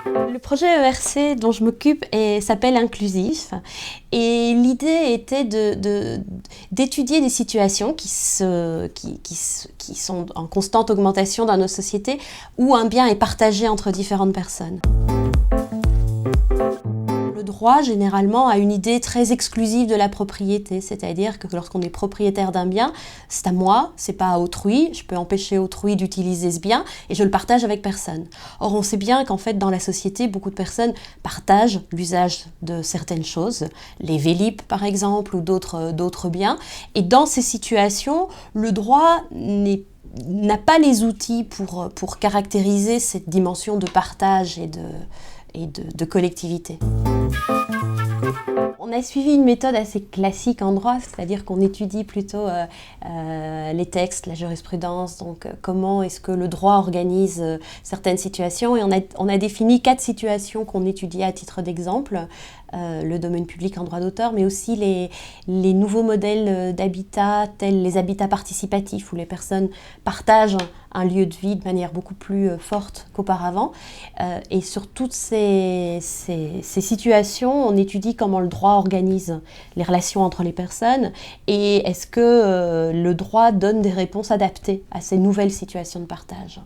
Le projet ERC dont je m'occupe s'appelle Inclusif et l'idée était d'étudier des situations qui sont en constante augmentation dans nos sociétés où un bien est partagé entre différentes personnes. Le droit, généralement, a une idée très exclusive de la propriété, c'est-à-dire que lorsqu'on est propriétaire d'un bien, c'est à moi, c'est pas à autrui, je peux empêcher autrui d'utiliser ce bien et je le partage avec personne. Or, on sait bien qu'en fait, dans la société, beaucoup de personnes partagent l'usage de certaines choses, les Vélib par exemple, ou d'autres biens, et dans ces situations, le droit n'a pas les outils pour caractériser cette dimension de partage et de collectivité. On a suivi une méthode assez classique en droit, c'est-à-dire qu'on étudie plutôt les textes, la jurisprudence, donc comment est-ce que le droit organise certaines situations. Et on a défini 4 situations qu'on étudiait à titre d'exemple. Le domaine public en droit d'auteur, mais aussi les nouveaux modèles d'habitat, tels les habitats participatifs, où les personnes partagent un lieu de vie de manière beaucoup plus forte qu'auparavant. Et sur toutes ces situations, on étudie comment le droit organise les relations entre les personnes et est-ce que le droit donne des réponses adaptées à ces nouvelles situations de partage.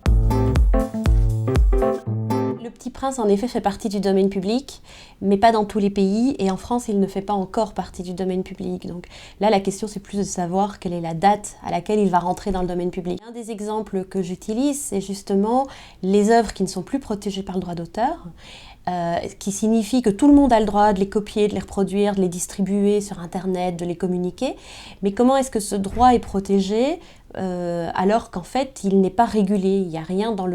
Le Petit Prince, en effet, fait partie du domaine public, mais pas dans tous les pays, et en France, il ne fait pas encore partie du domaine public. Donc là, la question, c'est plus de savoir quelle est la date à laquelle il va rentrer dans le domaine public. Un des exemples que j'utilise, c'est justement les œuvres qui ne sont plus protégées par le droit d'auteur, qui signifie que tout le monde a le droit de les copier, de les reproduire, de les distribuer sur Internet, de les communiquer. Mais comment est-ce que ce droit est protégé alors qu'en fait, il n'est pas régulé. Il n'y a rien dans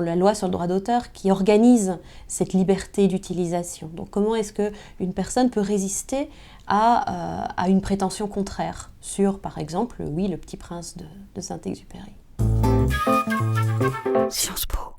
la loi sur le droit d'auteur qui organise cette liberté d'utilisation. Donc comment est-ce qu'une personne peut résister à une prétention contraire sur, par exemple, oui, le Petit Prince de Saint-Exupéry. Sciences Po.